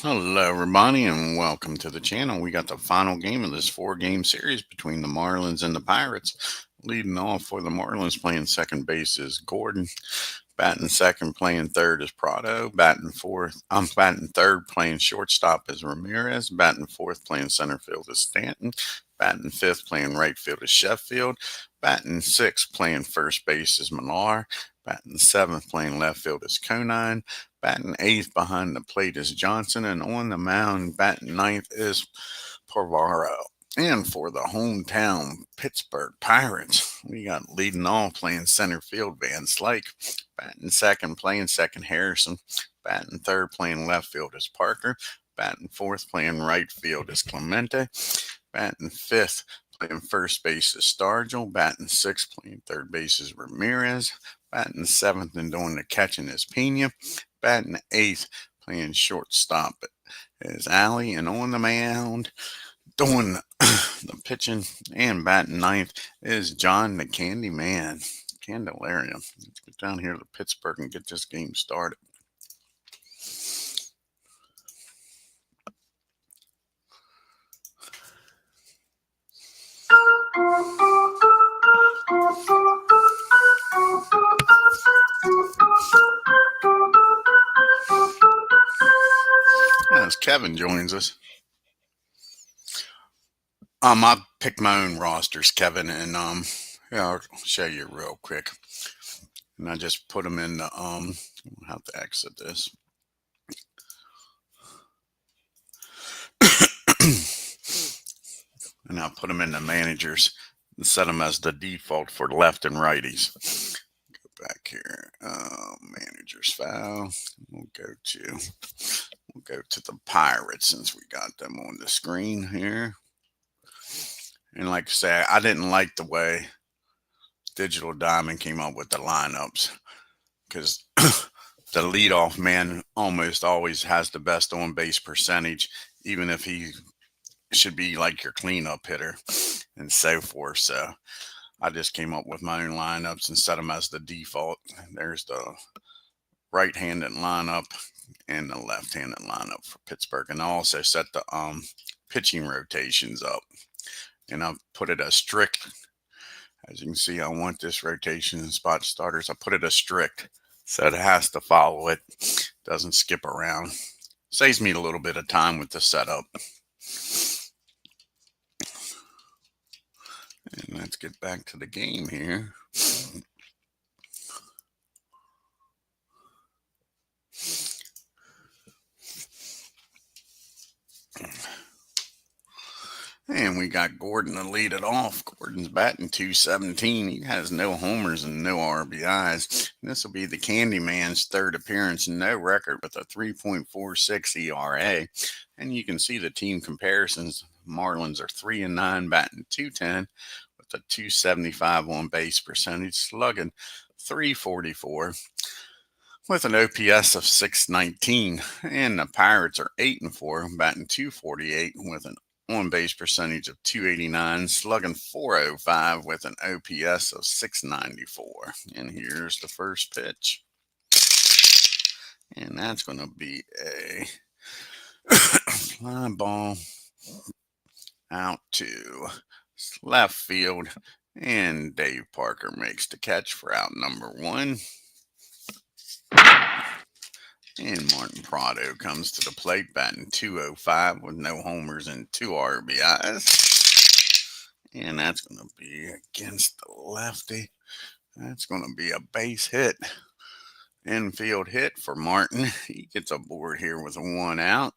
Hello, everybody, and welcome to the channel. We got the final game of this four-game series between the Marlins and the Pirates. Leading off for the Marlins, playing second base is Gordon. Batting second, playing third is Prado. Batting third, playing shortstop is Ramirez. Batting fourth, playing center field is Stanton. Batting fifth, playing right field is Sheffield. Batting sixth, playing first base is Millar. Batting seventh, playing left field is Conine. Batting eighth behind the plate is Johnson. And on the mound, batting ninth is PAVANO. And for the hometown Pittsburgh Pirates, we got leading off playing center field Van Slyke. Batting second, playing second Harrison. Batting third, playing left field is Parker. Batting fourth, playing right field is Clemente. Batting fifth, playing first base is Stargell. Batting sixth, playing third base is Ramirez. Batting seventh and doing the catching is Pena. Batting eighth, playing shortstop is Alley. And on the mound, doing the pitching and batting ninth is John the Candy Man. Candelaria. Let's get down here to Pittsburgh and get this game started. As Kevin joins us. I picked my own rosters, Kevin, and I'll show you real quick. And I just put them in the I'll have to exit this. And I'll put them in the managers and set them as the default for left and righties. Go back here, managers file. We'll go to the Pirates since we got them on the screen here. And like I say, I didn't like the way Digital Diamond came up with the lineups because the leadoff man almost always has the best on base percentage, even if he should be like your cleanup hitter and so forth. So I just came up with my own lineups and set them as the default. There's the right-handed lineup and the left-handed lineup for Pittsburgh. And I also set the pitching rotations up. And I've put it as strict. As you can see, I want this rotation in spot starters. I put it as strict, so it has to follow it. Doesn't skip around. Saves me a little bit of time with the setup. And let's get back to the game here. And we got Gordon to lead it off. Gordon's batting .217. He has no homers and no RBIs. This will be the Candyman's third appearance, no record with a 3.46 ERA. And you can see the team comparisons. Marlins are 3-9, batting .210 with a .275 on base percentage, slugging .344 with an OPS of .619. And the Pirates are 8-4, batting .248 with an on-base percentage of .289, slugging .405 with an OPS of .694. And here's the first pitch. And that's going to be a fly ball out to left field. And Dave Parker makes the catch for out number one. And Martin Prado comes to the plate, batting .205 with no homers and 2 RBIs. And that's going to be against the lefty. That's going to be a base hit. Infield hit for Martin. He gets aboard here with a 1 out.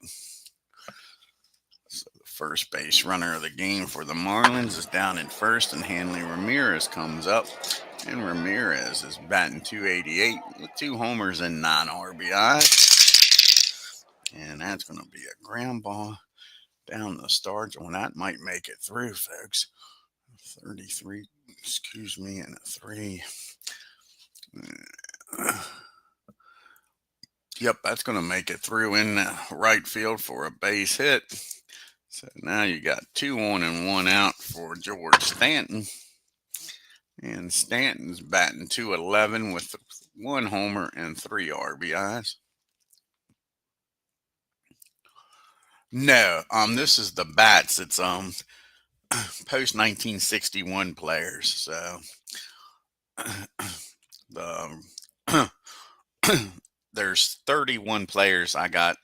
So the first base runner of the game for the Marlins is down in first, and Hanley Ramirez comes up. And Ramirez is batting .288 with 2 homers and 9 RBIs. And that's going to be a ground ball down the Stargell. And that might make it through, folks. 33, excuse me, and a 3. Yep, that's going to make it through in the right field for a base hit. So now you got 2 on and 1 out for George Stanton. And Stanton's batting .211 with 1 homer and 3 RBIs. No, this is the bats. It's post 1961 players. So the there's 31 players. I got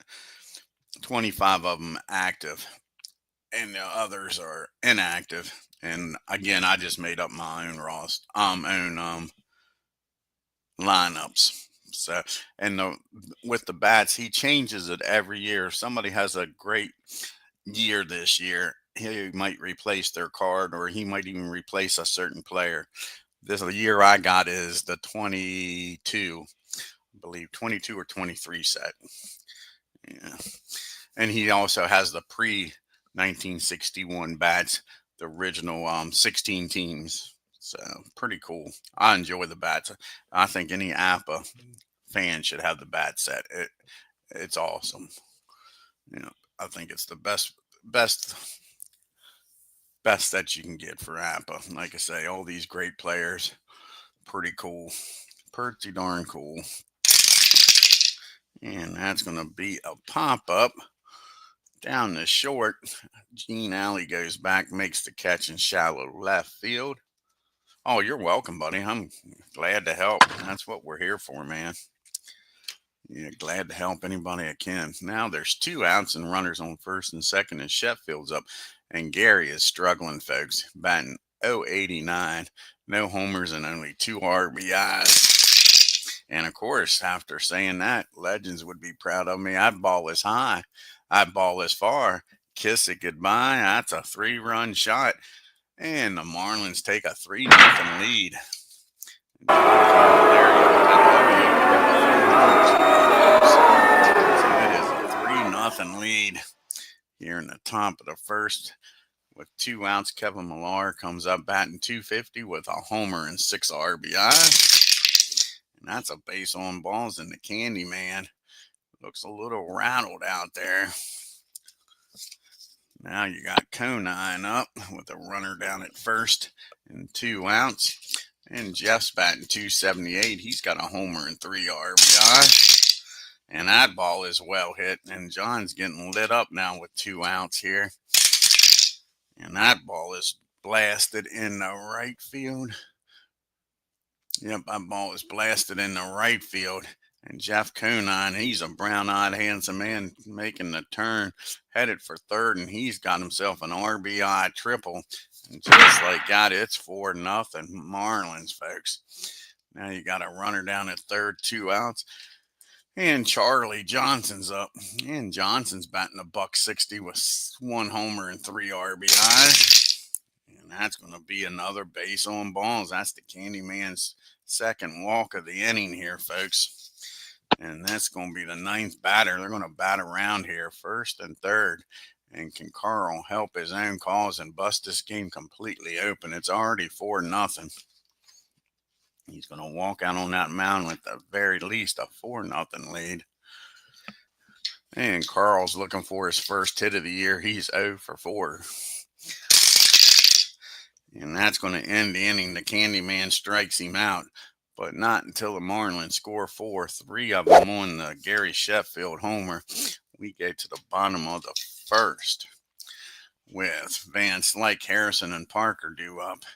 25 of them active, and the others are inactive. And again, I just made up my own own lineups. So, and with the bats, he changes it every year. If somebody has a great year this year, he might replace their card, or he might even replace a certain player. This the year I got is the 22, I believe 22 or 23 set. Yeah. And he also has the pre 1961 bats, the original 16 teams. So pretty cool. I enjoy the bats. I think any Appa fan should have the bat set. It's awesome. I think it's the best best that you can get for Appa. Like I say, all these great players, pretty cool, pretty darn cool. And that's going to be a pop up down the short. Gene Alley goes back, makes the catch in shallow left field. Oh, you're welcome, buddy. I'm glad to help. That's what we're here for, man. Yeah, glad to help anybody I can. Now there's 2 outs and runners on first and second, and Sheffield's up. And Gary is struggling, folks, batting 089, no homers and only 2 RBIs. And of course, after saying that, legends would be proud of me. I'd ball as high, I'd ball as far. Kiss it goodbye. That's a 3-run shot. And the Marlins take a 3-0 lead. Candelaria with that OU. So it is a 3-0 lead here in the top of the first. With 2 outs, Kevin Millar comes up batting .250 with a homer and 6 RBIs. And that's a base on balls, and the Candyman looks a little rattled out there. Now you got Conine up with a runner down at first and 2 outs. And Jeff's batting .278. He's got a homer and 3 RBI. And that ball is well hit. And John's getting lit up now with 2 outs here. And that ball is blasted in the right field. Yep, that ball is blasted in the right field. And Jeff Conine, he's a brown-eyed, handsome man making the turn, headed for third, and he's got himself an RBI triple. And just like that, it's 4-0 Marlins, folks. Now you got a runner down at third, 2 outs. And Charlie Johnson's up. And Johnson's batting $160 with 1 homer and 3 RBIs. And that's going to be another base on balls. That's the Candyman's second walk of the inning here, folks. And that's going to be the 9th batter. They're going to bat around here, first and third. And can Carl help his own cause and bust this game completely open? It's already 4-0. He's going to walk out on that mound with the very least a 4-0 lead. And Carl's looking for his first hit of the year. He's 0 for 4. And that's going to end the inning. The Candyman strikes him out. But not until the Marlins score 4, 3 of them on the Gary Sheffield homer. We get to the bottom of the first with Van Slyke, Harrison, and Parker due up.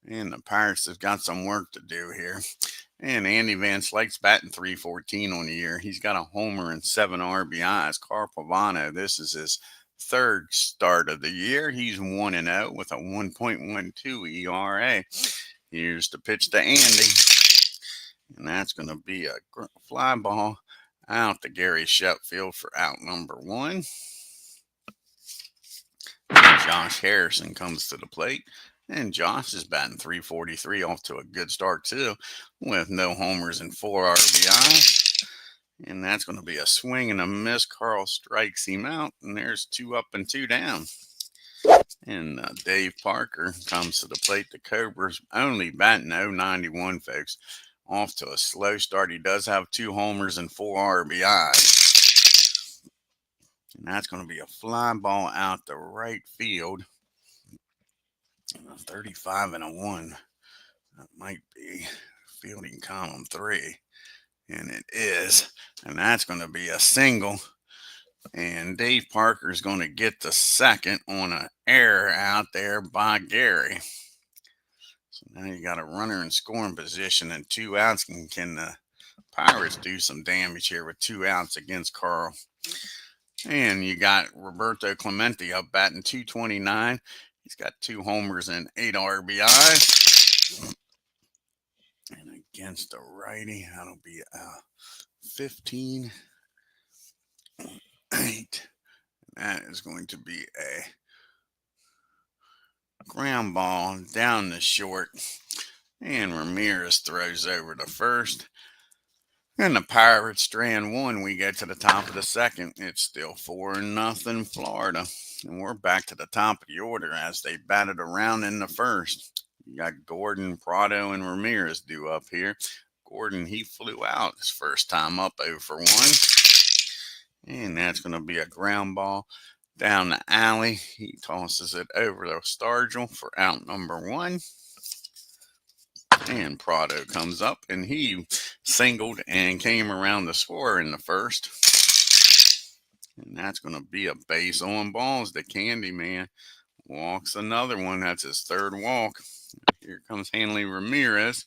And the Pirates have got some work to do here. And Andy Van Slyke's batting .314 on the year. He's got a homer and 7 RBIs. Carl PAVANO, this is his 3rd start of the year. He's 1-0 with a 1.12 ERA. Here's the pitch to Andy. And that's going to be a fly ball out to Gary Sheffield for out number 1. And Josh Harrison comes to the plate. And Josh is batting .343, off to a good start, too, with no homers and 4 RBIs. And that's going to be a swing and a miss. Carl strikes him out, and there's 2 up and 2 down. And Dave Parker comes to the plate. The Cobras only batting .091, folks. Off to a slow start. He does have 2 homers and 4 RBIs. And that's going to be a fly ball out to right field. 35-1. That might be fielding column 3. And it is. And that's going to be a single And Dave Parker is going to get the second on an error out there by Gary. So now you got a runner in scoring position and 2 outs. Can the Pirates do some damage here with 2 outs against Carl? And you got Roberto Clemente up batting .229. He's got 2 homers and 8 RBIs. And against the righty, that'll be 15-8. That is going to be a ground ball down the short. And Ramirez throws over to first. And the Pirates strand 1. We get to the top of the second. It's still 4-0 Florida. And we're back to the top of the order as they batted around in the first. You got Gordon, Prado, and Ramirez due up here. Gordon, he flew out his first time up 0-for-1. And that's going to be a ground ball down the alley. He tosses it over to Stargell for out number 1. And Prado comes up, and he singled and came around the score in the first. And that's going to be a base on balls. The Candyman walks another one. That's his 3rd walk. Here comes Hanley Ramirez.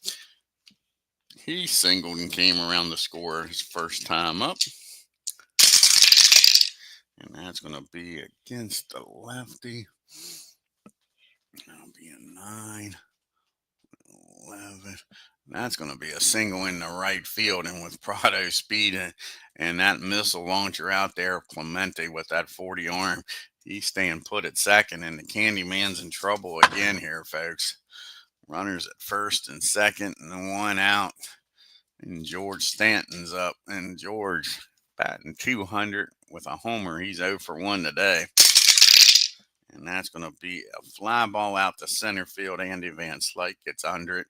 He singled and came around the score his first time up. And that's going to be against the lefty. That'll be a 9. 11. That's going to be a single in the right field. And with Prado's speed and that missile launcher out there, Clemente with that 40 arm, he's staying put at second. And the Candyman's in trouble again here, folks. Runners at first and second and 1 out. And George Stanton's up. And George batting .200 with a homer. He's 0-for-1 today. And that's going to be a fly ball out to center field. Andy Van Slyke gets under it.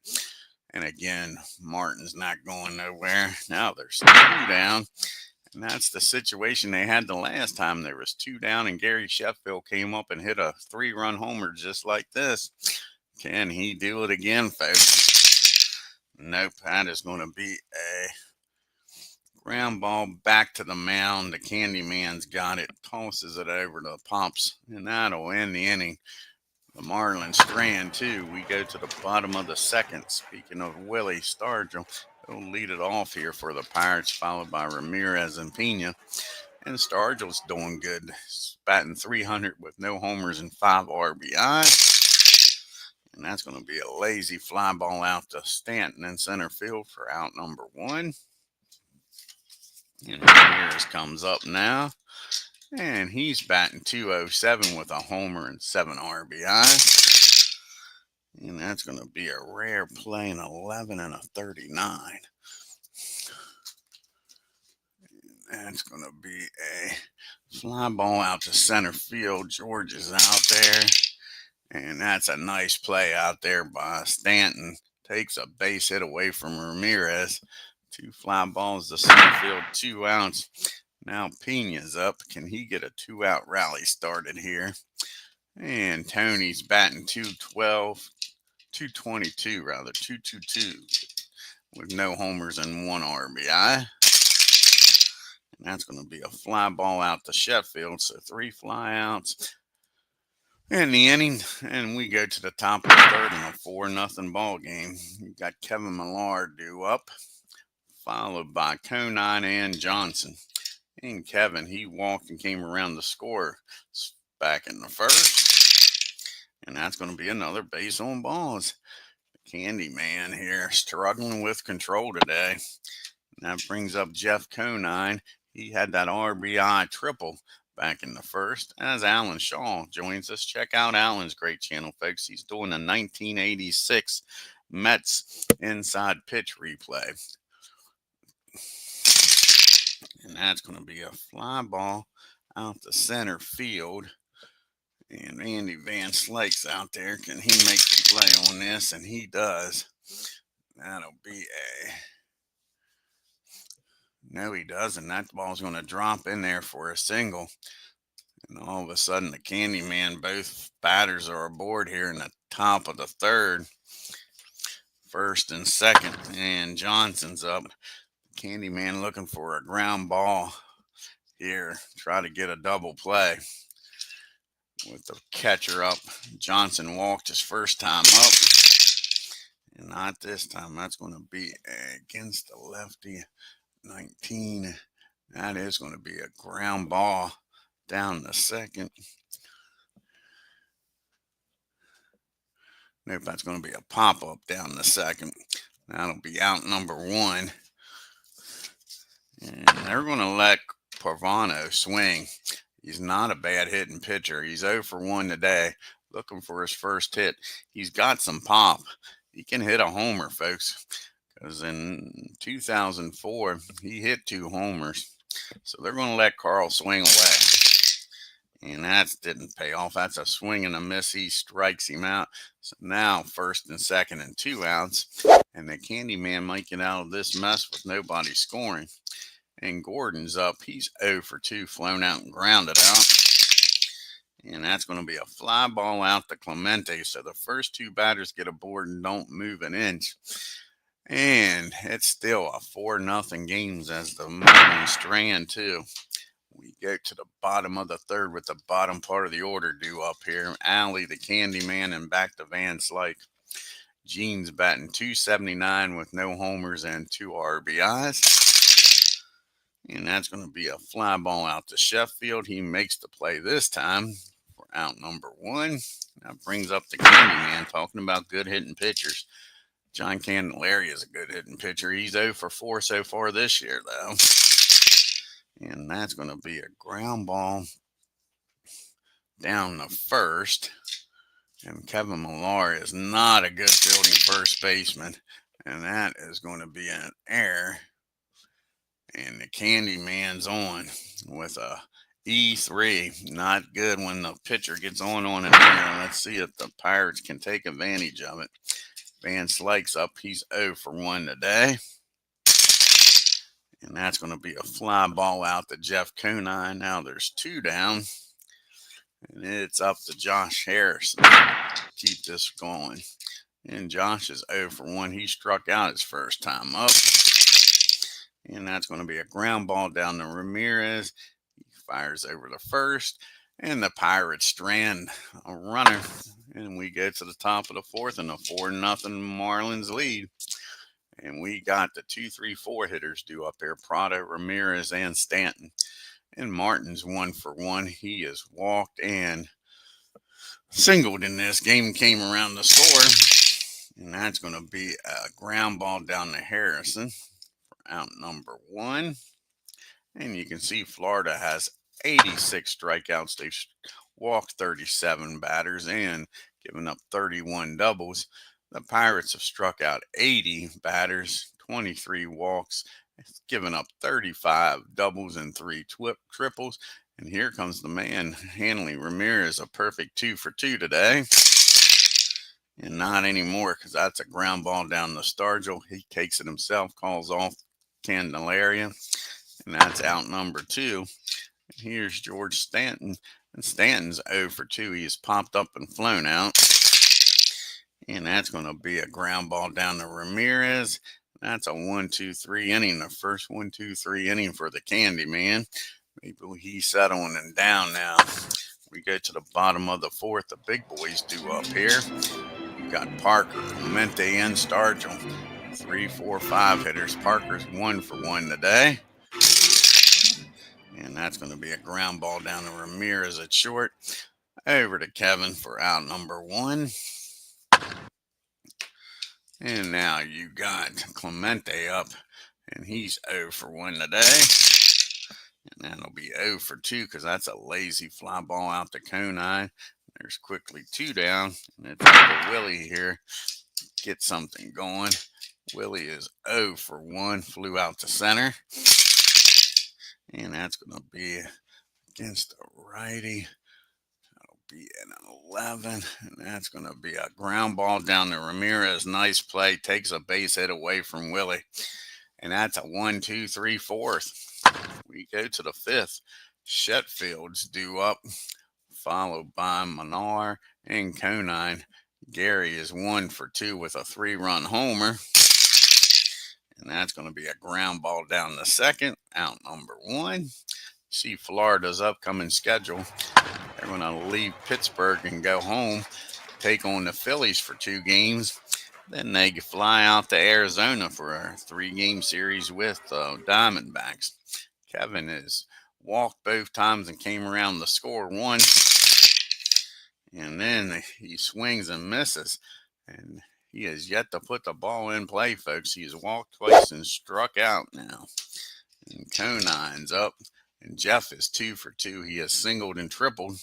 And again, Martin's not going nowhere. Now there's 2 down. And that's the situation they had the last time. There was 2 down, and Gary Sheffield came up and hit a 3-run homer just like this. Can he do it again, folks? Nope. That is going to be a ground ball back to the mound. The Candyman's got it. Tosses it over to Pops. And that'll end the inning. The Marlins strand 2. We go to the bottom of the second. Speaking of Willie, Stargell, he'll lead it off here for the Pirates, followed by Ramirez and Pena. And Stargell's doing good. He's batting .300 with no homers and 5 RBIs. And that's going to be a lazy fly ball out to Stanton in center field for out number 1. And Ramirez comes up now. And he's batting .207 with a homer and 7 RBIs. And that's going to be a rare play, an 11 and a 39. And that's going to be a fly ball out to center field. George is out there. And that's a nice play out there by Stanton. Takes a base hit away from Ramirez. 2 fly balls to center field, 2 outs. Now Pena's up. Can he get a 2-out rally started here? And Tony's batting .222 with no homers and 1 RBI. And that's going to be a fly ball out to Sheffield. So 3 fly outs in the inning. And we go to the top of the third in a 4-0 ball game. You got Kevin Millard due up, followed by Conine and Johnson. And Kevin, he walked and came around the score back in the first. And that's going to be another base on balls. The Candyman here struggling with control today. And that brings up Jeff Conine. He had that RBI triple back in the first. As Alan Shaw joins us. Check out Alan's great channel, folks. He's doing a 1986 Mets inside pitch replay. And that's going to be a fly ball out to center field. And Andy Van Slyke's out there. Can he make the play on this? And he does. That'll be a... No, he doesn't. That ball's going to drop in there for a single. And all of a sudden, the Candyman, both batters are aboard here in the top of the third. First and second. And Johnson's up. Candyman looking for a ground ball here. Try to get a double play with the catcher up. Johnson walked his first time up. And not this time. That's going to be against the lefty. 19. That is going to be a ground ball down the second. Nope, that's going to be a pop-up down the second. That'll be out number 1. And they're going to let PAVANO swing. He's not a bad hitting pitcher. He's 0 for 1 today, looking for his first hit. He's got some pop. He can hit a homer, folks, because in 2004, he hit 2 homers. So they're going to let Carl swing away. And that didn't pay off. That's a swing and a miss. He strikes him out. So now first and second and 2 outs. And the Candyman might get out of this mess with nobody scoring. And Gordon's up. He's 0 for 2, flown out and grounded out. And that's going to be a fly ball out to Clemente. So the first 2 batters get aboard and don't move an inch. And it's still a 4-0 games as the Marlins strand too. We go to the bottom of the third with the bottom part of the order due up here. Alley, the Candyman, and back to Van Slyke. Gene's batting .279 with no homers and 2 RBIs. And that's going to be a fly ball out to Sheffield. He makes the play this time for out number 1. That brings up the Candyman, talking about good hitting pitchers. John Candelaria is a good hitting pitcher. He's 0 for 4 so far this year, though. And that's going to be a ground ball down the first. And Kevin Millar is not a good fielding first baseman. And that is going to be an error. And the Candyman's on with a E3. Not good when the pitcher gets on an error. Let's see if the Pirates can take advantage of it. Van Slyke's up. He's 0 for 1 today. And that's going to be a fly ball out to Jeff Conine. Now there's 2 down. And it's up to Josh Harrison to keep this going. And Josh is 0 for 1. He struck out his first time up. And that's going to be a ground ball down to Ramirez. He fires over the first. And the Pirates strand a runner. And we go to the top of the fourth and a 4-0 Marlins lead. And we got the 2, 3, 4 hitters due up here. Prado, Ramirez, and Stanton. And Martin's 1 for 1. He is walked and singled in this. Game came around the score. And that's going to be a ground ball down to Harrison for out number 1. And you can see Florida has 86 strikeouts. They've walked 37 batters and given up 31 doubles. The Pirates have struck out 80 batters, 23 walks, given up 35 doubles and 3 triples. And here comes the man, Hanley Ramirez, a perfect 2 for 2 today. And not anymore, because that's a ground ball down the Stargell. He takes it himself, calls off Candelaria. And that's out number 2. And here's George Stanton. And Stanton's 0 for 2. He has popped up and flown out. And that's going to be a ground ball down to Ramirez. That's a 1-2-3 inning. The first 1-2-3 inning for the Candyman. Maybe he's settling and down now. We go to the bottom of the fourth. The big boys due up here. We've got Parker, Clemente, and Stargell. 3, 4, 5 hitters. Parker's 1 for 1 today. And that's going to be a ground ball down to Ramirez at short. Over to Kevin for out number 1. And now you got Clemente up, and he's 0 for 1 today. And that'll be 0 for 2 because that's a lazy fly ball out to Conine. There's quickly 2 down. And it's up to Willie here. Get something going. Willie is 0 for 1. Flew out to center. And that's going to be against the righty. That'll be an 11. And that's going to be a ground ball down to Ramirez. Nice play. Takes a base hit away from Willie. And that's a 1-2-3 fourth. We go to the fifth. Sheffield's due up, followed by Manar and Conine. Gary is 1 for 2 with a 3-run homer. And that's going to be a ground ball down the second, out number 1. see Florida's upcoming schedule. They're going to leave Pittsburgh and go home, take on the Phillies for 2 games. Then they fly out to Arizona for a 3-game series with Diamondbacks. Kevin has walked both times and came around to score once. And then he swings and misses. And he has yet to put the ball in play, folks. He has walked twice and struck out now. And Conine's up. And Jeff is 2 for 2. He has singled and tripled.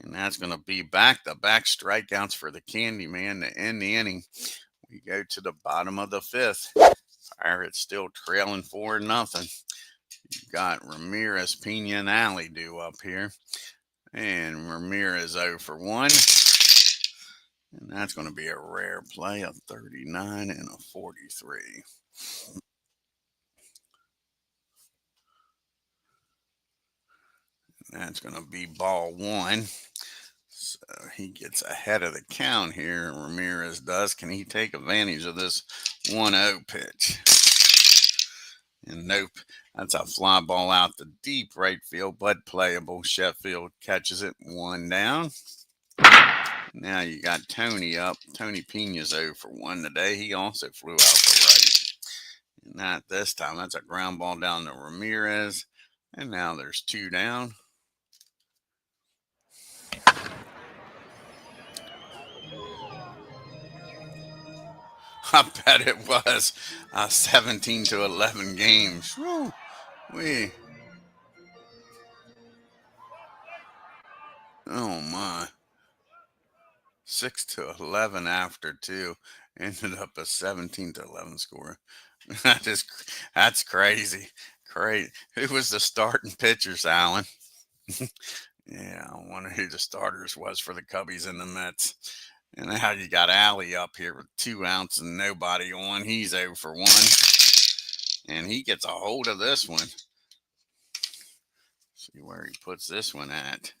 And that's going to be back-to-back strikeouts for the Candyman to end the inning. We go to the bottom of the 5th. Pirates still trailing 4-0. You've got Ramirez, Pena, and Alley due up here. And Ramirez 0 for 1. And that's going to be a rare play, a 39 and a 43. That's going to be ball 1. So he gets ahead of the count here. Ramirez does. Can he take advantage of this 1-0 pitch? And nope. That's a fly ball out to deep right field, but playable. Sheffield catches it. 1 down. Now you got Tony up. Tony Pena's 0 for 1 today. He also flew out to right. And not this time. That's a ground ball down to Ramirez. And now there's 2 down. I bet it was 17-11 games. Woo. Oh my. 6-11 after 2. Ended up a 17-11 score. That's crazy. Great. Who was the starting pitchers, Alan? Yeah, I wonder who the starters was for the Cubbies and the Mets. And now you got Alley up here with 2 outs and nobody on. He's 0 for 1. And he gets a hold of this one. See where he puts this one at.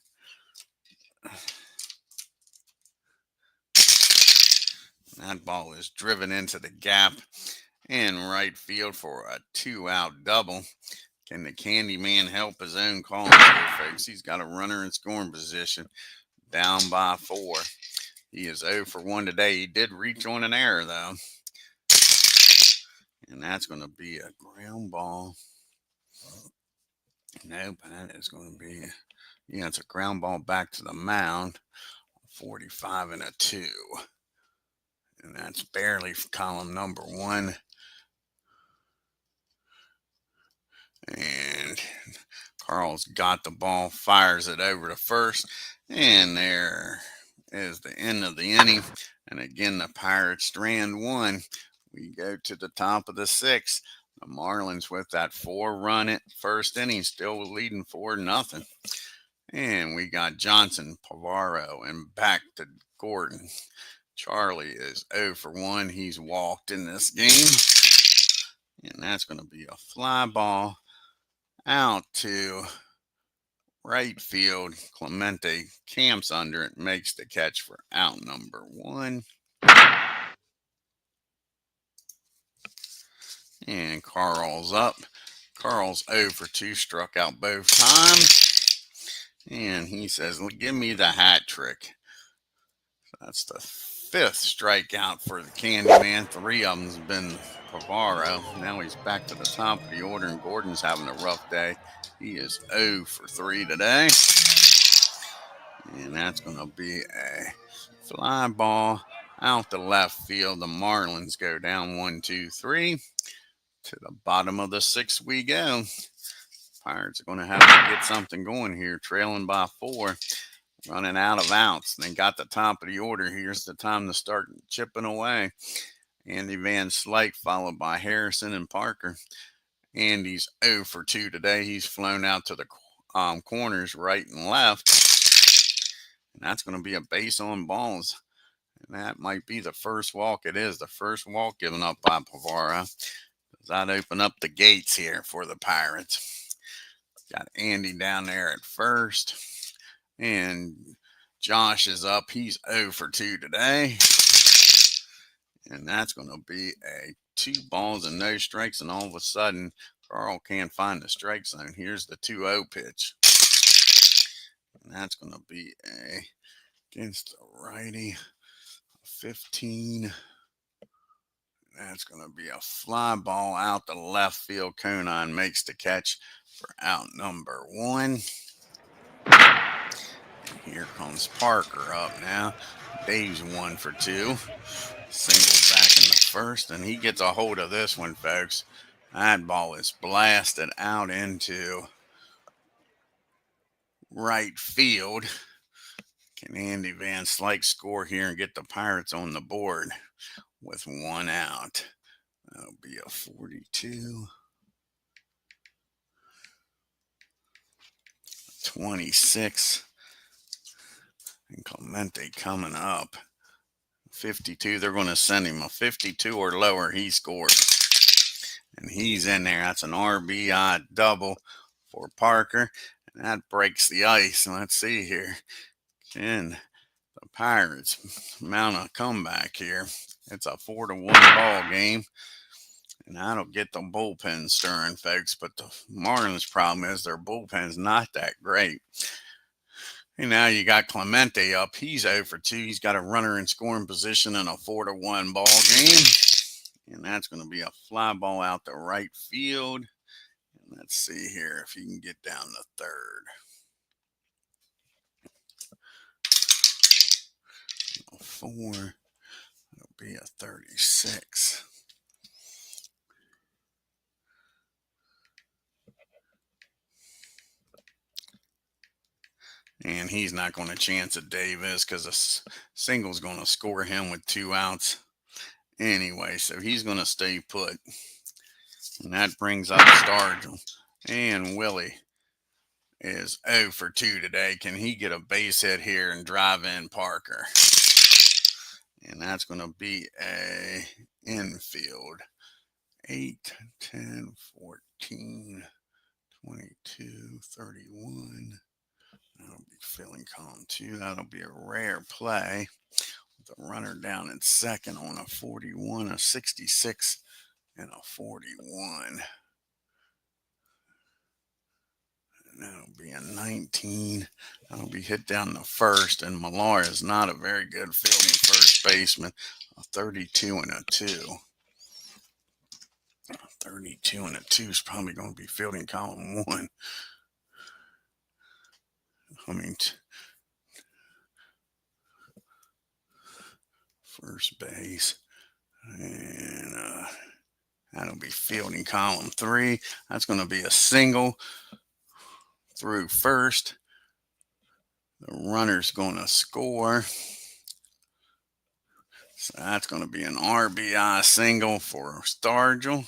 That ball is driven into the gap in right field for a 2-out double. Can the Candyman help his own cause here, folks? He's got a runner in scoring position, down by 4. He is 0 for 1 today. He did reach on an error, though. And that's going to be a ground ball. Nope, that is going to be, yeah, it's a ground ball back to the mound. 45 and a 2. And that's barely for column number 1. And Carl's got the ball, fires it over to first. And there is the end of the inning. And again, the Pirates strand 1. We go to the top of the 6th. The Marlins with that 4-run first inning, still leading 4-0. And we got Johnson, PAVANO, and back to Gordon. Charlie is 0 for 1. He's walked in this game. And that's going to be a fly ball out to right field. Clemente camps under it, makes the catch for out number 1. And Carl's up. Carl's 0 for 2, struck out both times. And he says, give me the hat trick. That's the 5th strikeout for the Candyman. 3 of them's been PAVANO. Now he's back to the top of the order, and Gordon's having a rough day. He is 0 for 3 today. And that's going to be a fly ball out to left field. The Marlins go down 1-2-3. To the bottom of the 6th we go. Pirates are going to have to get something going here, trailing by 4, running out of outs. They got the top of the order. Here's the time to start chipping away. Andy Van Slyke followed by Harrison and Parker. Andy's 0 for 2 today. He's flown out to the corners right and left. And that's going to be a base on balls. And that might be the first walk. It is the first walk given up by PAVANO. Does that open up the gates here for the Pirates? Got Andy down there at first. And Josh is up. He's 0 for 2 today. And that's going to be a 2 balls and no strikes. And all of a sudden, Carl can't find the strike zone. Here's the 2-0 pitch. And that's going to be against the righty, 15. That's going to be a fly ball out the left field. Conan makes the catch for out number 1. And here comes Parker up now. Dave's 1 for 2. Single back in the first, and he gets a hold of this one, folks. That ball is blasted out into right field. Can Andy Van Slyke score here and get the Pirates on the board with 1 out? That'll be a 42. 26. And Clemente coming up. 52. They're going to send him a 52 or lower. He scores. And he's in there. That's an RBI double for Parker. And that breaks the ice. Let's see here. Can the Pirates mount a comeback here? It's a 4-1 ball game. And that'll get the bullpen stirring, folks. But the Marlins' problem is their bullpen's not that great. And now you got Clemente up. He's 0 for 2. He's got a runner in scoring position in a 4-1 ball game. And that's going to be a fly ball out to right field. And let's see here if he can get down to third. 4. It'll be a 36. And he's not going to chance at Davis because a single's going to score him with 2 outs anyway. So he's going to stay put. And that brings up Stargell. And Willie is 0 for 2 today. Can he get a base hit here and drive in Parker? And that's going to be a infield. 8, 10, 14, 22, 31. That'll be filling column 2. That'll be a rare play with a runner down at second on a 41, a 66, and a 41. And that'll be a 19. That'll be hit down the first. And Millar is not a very good fielding first baseman. A 32 and a 2. 32 and a 2 is probably going to be fielding column 1. I mean, first base. And that'll be fielding column 3. That's going to be a single through first. The runner's going to score. So that's going to be an RBI single for Stargell.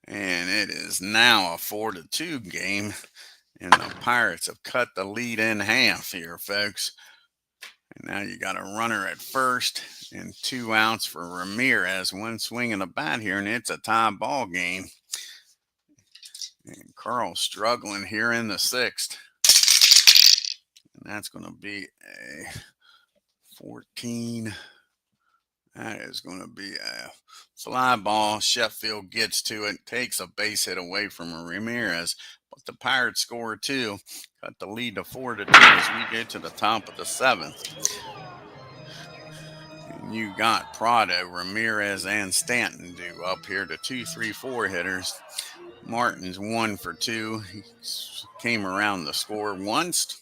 And it is now a 4-2 game. And the Pirates have cut the lead in half here, folks. And now you got a runner at first and 2 outs for Ramirez. 1 swing and a bat here, and it's a tie ball game. And Carl's struggling here in the 6th. And that's going to be a 14. That is going to be a fly ball. Sheffield gets to it, takes a base hit away from Ramirez. But the Pirates score 2. Cut the lead to 4-2 as we get to the top of the 7th. And you got Prado, Ramirez, and Stanton due up here to 2, 3, 4 hitters. Martin's 1 for 2. He came around the score once.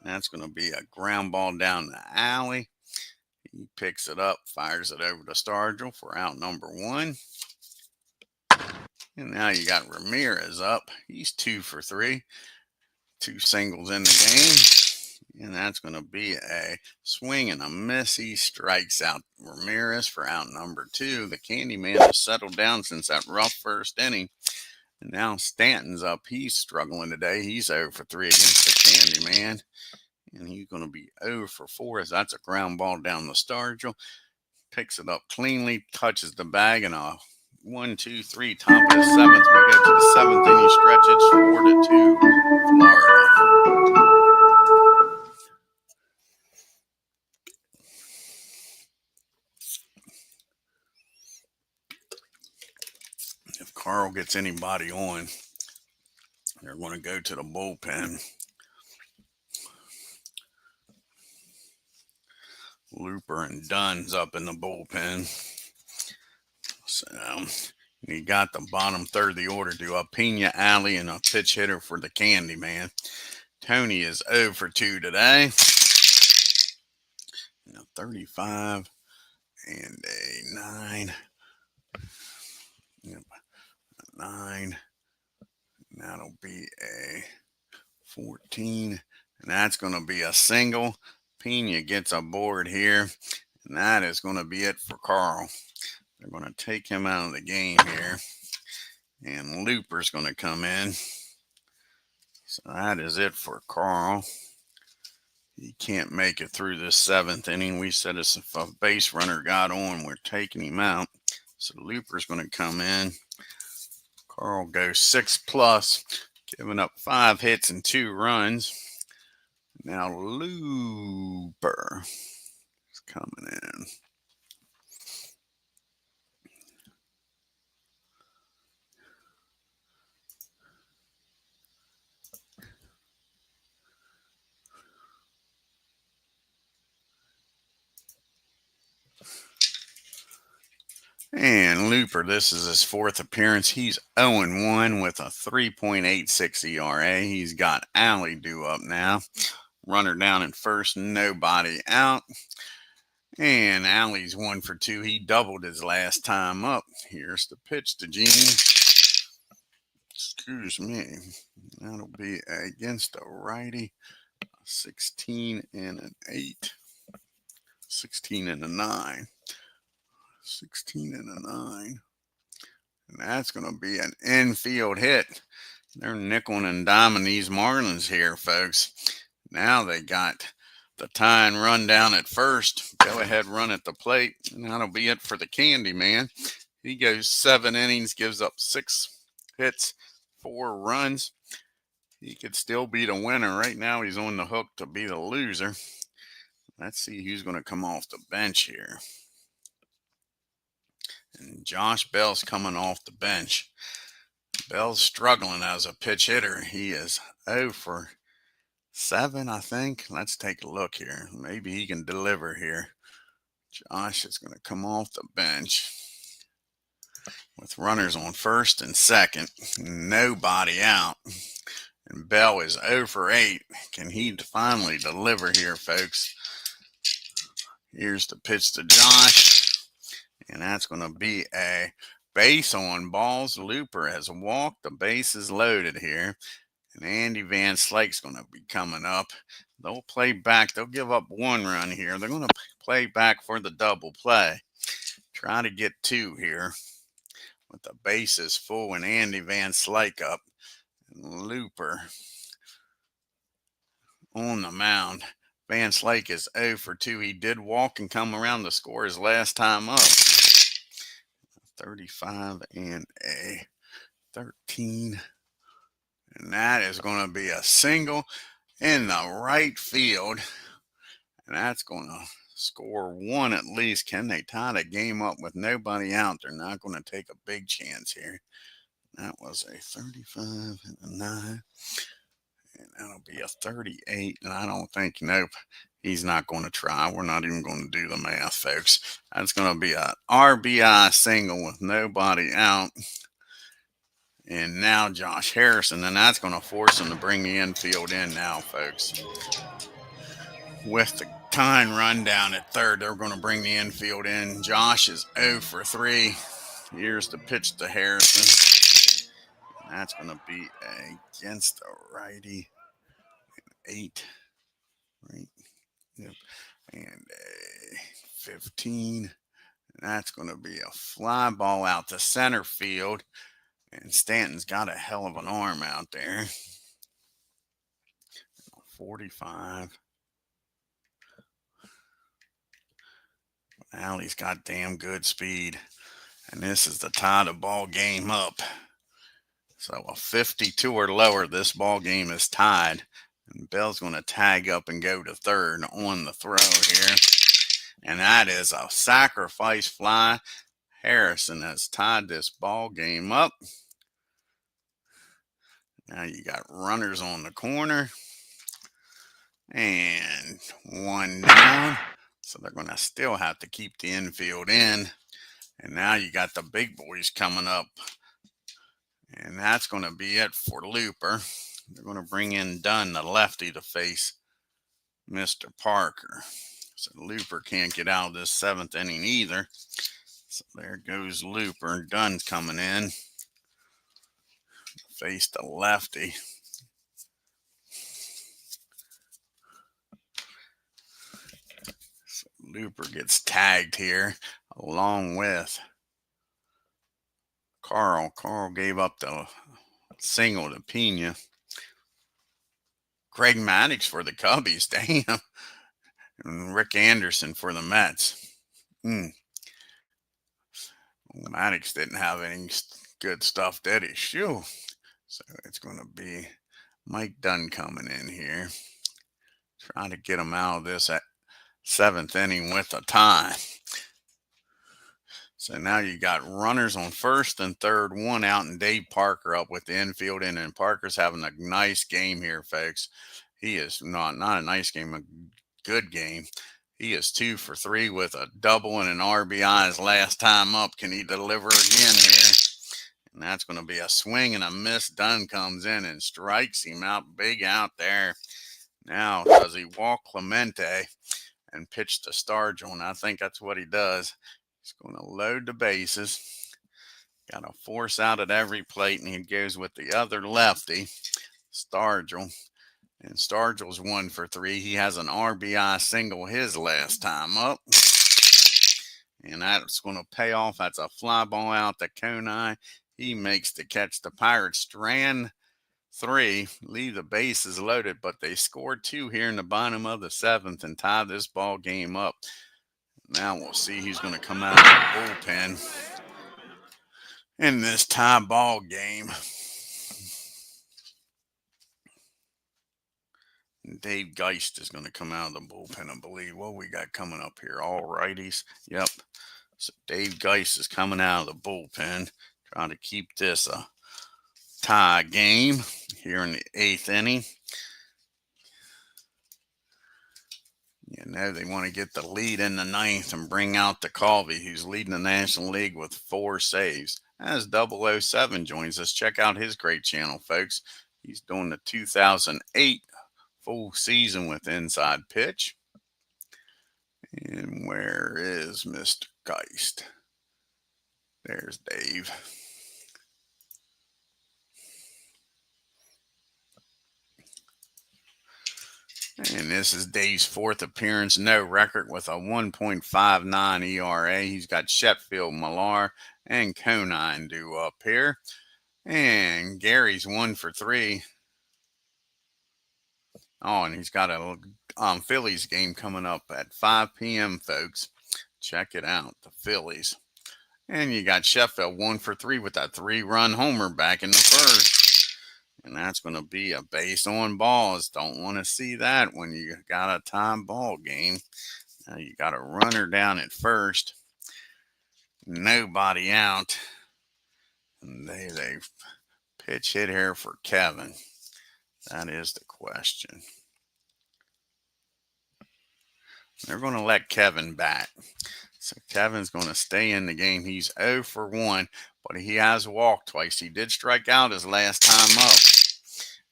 And that's going to be a ground ball down the alley. He picks it up, fires it over to Stargell for out number 1. And now you got Ramirez up. He's 2 for 3. 2 singles in the game. And that's going to be a swing and a miss. He strikes out Ramirez for out number 2. The Candyman has settled down since that rough first inning. And now Stanton's up. He's struggling today. He's 0 for 3 against the Candyman. And he's going to be 0 for 4 as that's a ground ball down the Stargell. Picks it up cleanly, touches the bag, and a 1, 2, 3, top of the 7th. We go to the 7th inning stretch. It's 4-2, Florida. If gets anybody on, they're going to go to the bullpen. Looper and Dunn's up in the bullpen. So you got the bottom third of the order. Do a Pena, Alley, and a pitch hitter for the Candy Man. Tony is 0 for 2 today. 35 and a 9. Yep, 9. And that'll be a 14. And that's going to be a single. Pena gets a board here. And that is going to be it for Carl. They're going to take him out of the game here. And Looper's going to come in. So that is it for Carl. He can't make it through this 7th inning. We said if a base runner got on, we're taking him out. So Looper's going to come in. Carl goes 6+, giving up 5 hits and 2 runs. Now Looper is coming in. And Looper, this is his 4th appearance. He's 0-1 with a 3.86 ERA. He's got Alley due up now. Runner down at first, nobody out. And Alley's 1 for 2. He doubled his last time up. Here's the pitch to Gene. Excuse me. That'll be against a righty. 16 and an 8. 16 and a 9. 16 and a 9. And that's going to be an infield hit. They're nickel and diming these Marlins here, folks. Now they got the tie and run down at first. Go ahead, run at the plate. And that'll be it for the Candy Man. He goes 7 innings, gives up 6 hits, 4 runs. He could still be the winner. Right now he's on the hook to be the loser. Let's see who's going to come off the bench here. And Josh Bell's coming off the bench. Bell's struggling as a pitch hitter. He is 0 for 7, I think. Let's take a look here. Maybe he can deliver here. Josh is going to come off the bench with runners on first and second. Nobody out. And Bell is 0 for 8. Can he finally deliver here, folks? Here's the pitch to Josh. And that's going to be a base on balls. Looper has walked. The base is loaded here. And Andy Van Slyke's going to be coming up. They'll play back. They'll give up 1 run here. They're going to play back for the double play. Try to get 2 here. With the bases full and Andy Van Slyke up. And Looper on the mound. Van Slyke is 0 for 2. He did walk and come around to score his last time up. 35 and a 13. And that is going to be a single in the right field. And that's going to score 1 at least. Can they tie the game up with nobody out? They're not going to take a big chance here. That was a 35 and a 9. And that'll be a 38. And I don't think, nope, he's not going to try. We're not even going to do the math, folks. That's going to be an RBI single with nobody out. And now Josh Harrison. And that's going to force him to bring the infield in now, folks. With the tying run down at third, they're going to bring the infield in. Josh is 0 for 3. Here's the pitch to Harrison. And that's going to be against a righty. 8. Right. Yep. And a 15. And that's going to be a fly ball out to center field. And Stanton's got a hell of an arm out there. 45. Alley's got damn good speed. And this is the tie the ball game up. So a 52 or lower, this ball game is tied. And Bell's going to tag up and go to third on the throw here. And that is a sacrifice fly. Harrison has tied this ball game up. Now you got runners on the corner. And one down. So they're going to still have to keep the infield in. And now you got the big boys coming up. And that's going to be it for Looper. They're going to bring in Dunn, the lefty, to face Mr. Parker. So Looper can't get out of this 7th inning either. So there goes Looper. Dunn's coming in. Face the lefty. So Looper gets tagged here along with Carl. Carl gave up the single to Pena. Craig Maddox for the Cubbies, damn. And Rick Anderson for the Mets. Maddox didn't have any good stuff, did he? Shoo. So it's going to be Mike Dunn coming in here. Trying to get him out of this at 7th inning with a tie. So now you got runners on 1st and 3rd, one out, and Dave Parker up with the infield in. And Parker's having a nice game here, folks. He is not a nice game, a good game. He is 2 for 3 with a double and an RBI his last time up. Can he deliver again here? And that's going to be a swing and a miss. Dunn comes in and strikes him out big out there. Now, does he walk Clemente and pitch to Stargell? And I think that's what he does. He's going to load the bases. Got a force out at every plate, and he goes with the other lefty, Stargell. And Stargell's 1 for 3. He has an RBI single his last time up. And that's going to pay off. That's a fly ball out to Conine. He makes the catch. The Pirates strand 3, leave the bases loaded, but they scored 2 here in the bottom of the 7th and tie this ball game up. Now we'll see who's going to come out of the bullpen in this tie ball game. Dave Geist is going to come out of the bullpen, I believe. What we got coming up here? All righties. Yep. So Dave Geist is coming out of the bullpen, trying to keep this a tie game here in the 8th inning. You know, they want to get the lead in the 9th and bring out the Colby, who's leading the National League with 4 saves. As 007 joins us, check out his great channel, folks. He's doing the 2008 full season with Inside Pitch. And where is Mr. Geist? There's Dave. And this is Dave's 4th appearance, no record with a 1.59 ERA. He's got Sheffield, Millar, and Conine due up here. And Gary's 1 for 3. Oh, and he's got a Phillies game coming up at 5 p.m., folks. Check it out, the Phillies. And you got Sheffield 1 for 3 with that 3-run homer back in the 1st. And that's going to be a base on balls. Don't want to see that when you got a tie ball game. Now you got a runner down at 1st. Nobody out. And they pitch hit here for Kevin. That is the question. They're going to let Kevin bat. So Kevin's going to stay in the game. He's 0 for 1, but he has walked twice. He did strike out his last time up.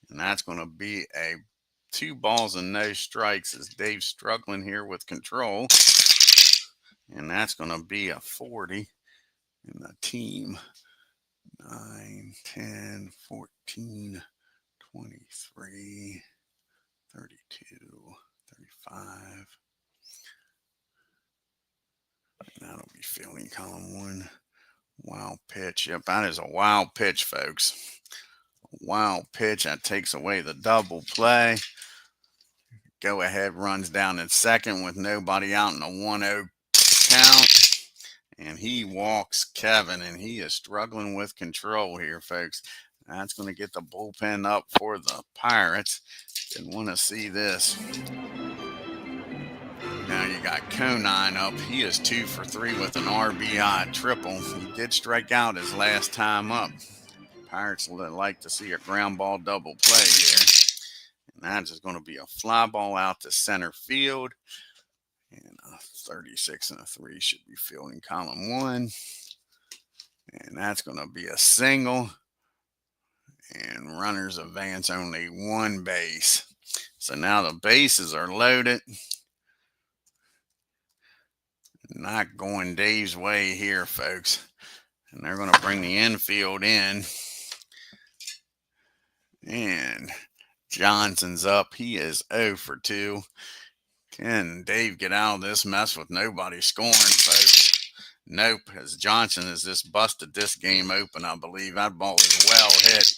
And that's going to be a 2 balls and no strikes as Dave's struggling here with control. And that's going to be a 40 in the team. 9, 10, 14, 23, 32, 35. And that'll be fielding column 1. Wild pitch. Yep, that is a wild pitch, folks. Wild pitch. That takes away the double play. Go ahead runs down at 2nd with nobody out in a 1-0 count. And he walks Kevin, and he is struggling with control here, folks. That's going to get the bullpen up for the Pirates. Didn't want to see this. Now you got Conine up. He is 2 for 3 with an RBI triple. He did strike out his last time up. Pirates like to see a ground ball double play here. And that's just going to be a fly ball out to center field. And a 36 and a 3 should be fielding column 1. And that's going to be a single. And runners advance only 1 base. So now the bases are loaded. Not going Dave's way here, folks. And they're going to bring the infield in. And Johnson's up. He is 0 for 2. Can Dave get out of this mess with nobody scoring, folks? Nope, as Johnson has just busted this game open, I believe. That ball is well hit.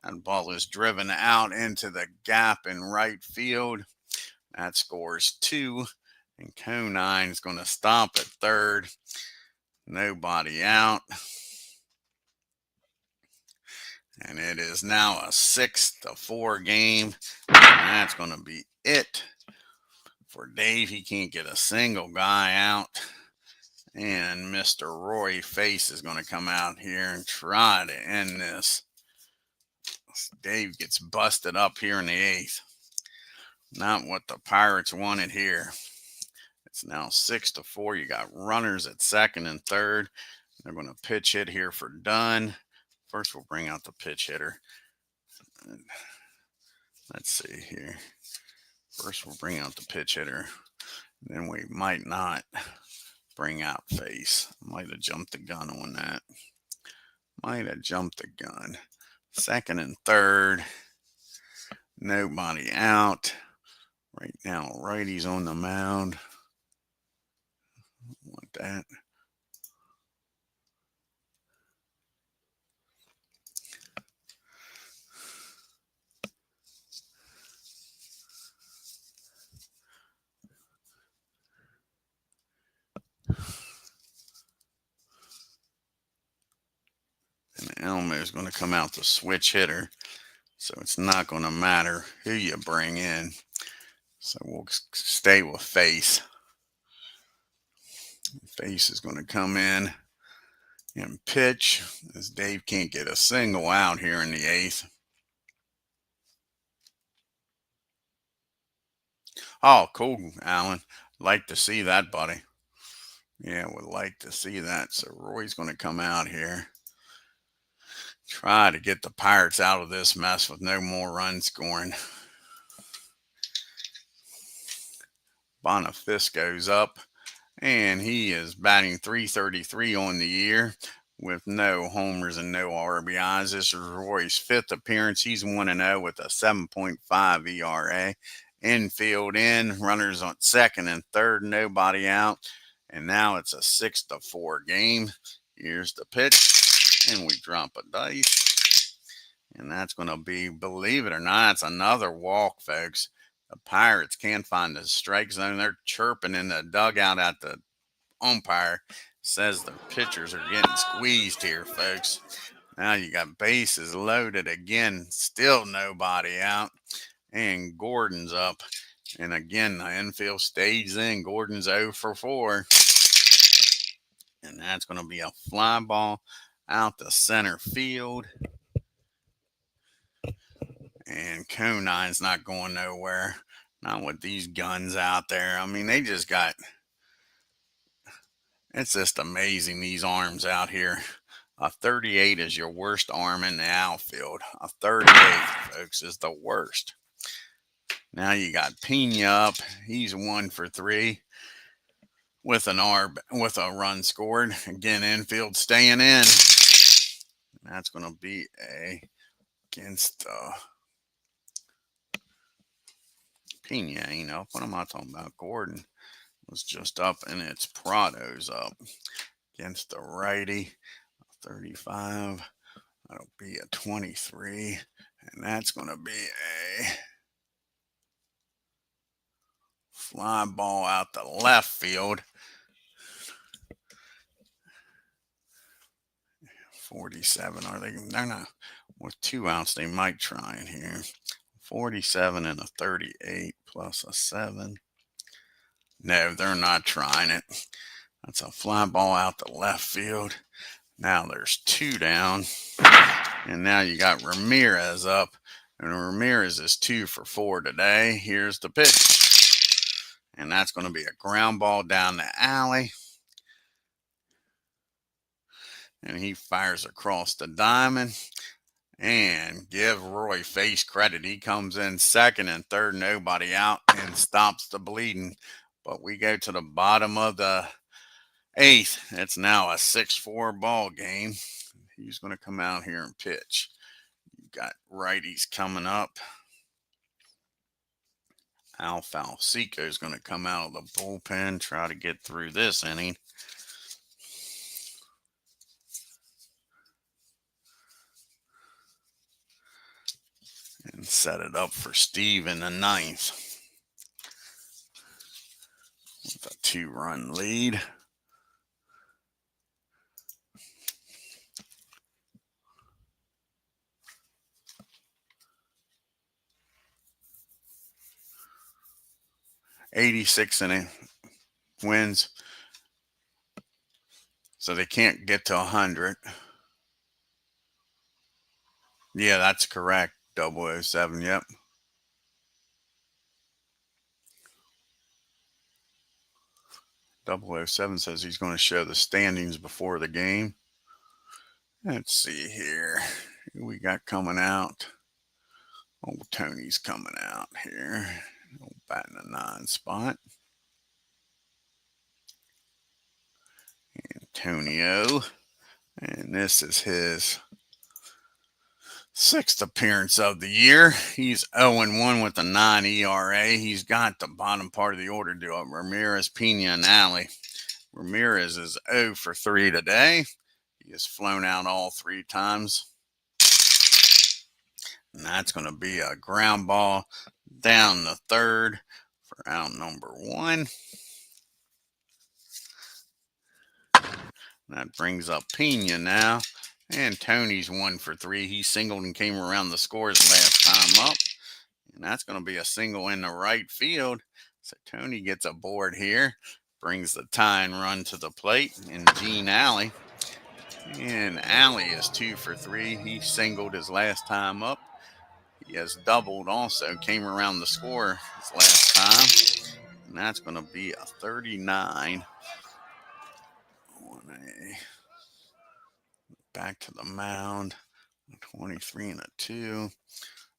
That ball is driven out into the gap in right field. That scores 2. And Conine is going to stop at third. Nobody out. And it is now a 6-4 game. And that's going to be it for Dave. He can't get a single guy out. And Mr. Roy Face is going to come out here and try to end this. Dave gets busted up here in the 8th. Not what the Pirates wanted here. It's now 6-4. You got runners at second and third. They're going to pitch hit here for Dunn. First, we'll bring out the pitch hitter. Let's see here. First, we'll bring out the pitch hitter. Then we might not bring out Face. Might have jumped the gun on that. Might have jumped the gun. Second and third. Nobody out. Right now, righty's on the mound. Want that. And Elmo is going to come out the switch hitter. So it's not going to matter who you bring in. So we'll stay with Face. Face is going to come in and pitch as Dave can't get a single out here in the 8th. Oh, cool, Alan. Like to see that, buddy. Yeah, would like to see that. So Roy's going to come out here. Try to get the Pirates out of this mess with no more run scoring. Boniface goes up, and he is batting .333 on the year with no homers and no RBIs. This is Roy's 5th appearance. He's 1-0 with a 7.5 ERA. Infield in, runners on second and third, nobody out. And now it's a 6-4 game. Here's the pitch, and we drop a dice. And that's going to be, believe it or not, it's another walk, folks. The Pirates can't find the strike zone. They're chirping in the dugout at the umpire. Says the pitchers are getting squeezed here, folks. Now you got bases loaded again. Still nobody out. And Gordon's up. And again, the infield stays in. Gordon's 0 for 4. And that's going to be a fly ball out to center field. And Conine's not going nowhere. Not with these guns out there. I mean, they just got... It's just amazing, these arms out here. A 38 is your worst arm in the outfield. A 38, folks, is the worst. Now you got Pena up. He's 1 for 3 with a run scored. Again, infield staying in. That's going to be against Pena ain't up. What am I talking about? Gordon was just up, and it's Prado's up against the righty. 35. That'll be a 23. And that's going to be a fly ball out the left field. 47. They're not, with 2 outs, they might try it here. 47 and a 38 plus a 7. No, they're not trying it. That's a fly ball out the left field. Now there's 2 down. And now you got Ramirez up. And Ramirez is 2 for 4 today. Here's the pitch. And that's going to be a ground ball down the alley. And he fires across the diamond. And give Roy Face credit. He comes in second and third, nobody out, and stops the bleeding. But we go to the bottom of the 8th. It's now a 6-4 ball game. Who's going to come out here and pitch? You got righties coming up. Al Falsico is going to come out of the bullpen, try to get through this inning. And set it up for Steve in the 9th with a 2-run lead. '86 inning wins, so they can't get to 100. Yeah, that's correct. 007, yep. .007 says he's going to show the standings before the game. Let's see here. Who we got coming out? Old Tony's coming out here. Old batting the 9 spot. Antonio. And this is his 6th appearance of the year. He's 0-1 with a 9 ERA. He's got the bottom part of the order to up. Ramirez, Pena, and Alley. Ramirez is 0 for 3 today. He has flown out all 3 times. And that's going to be a ground ball down the 3rd for out number 1. That brings up Pena now. And Tony's 1 for 3. He singled and came around the scores last time up. And that's going to be a single in the right field. So Tony gets aboard here. Brings the tying run to the plate in Gene Alley. And Alley is 2 for 3. He singled his last time up. He has doubled also. Came around the score his last time. And that's going to be a 39 on a back to the mound. 23 and a 2.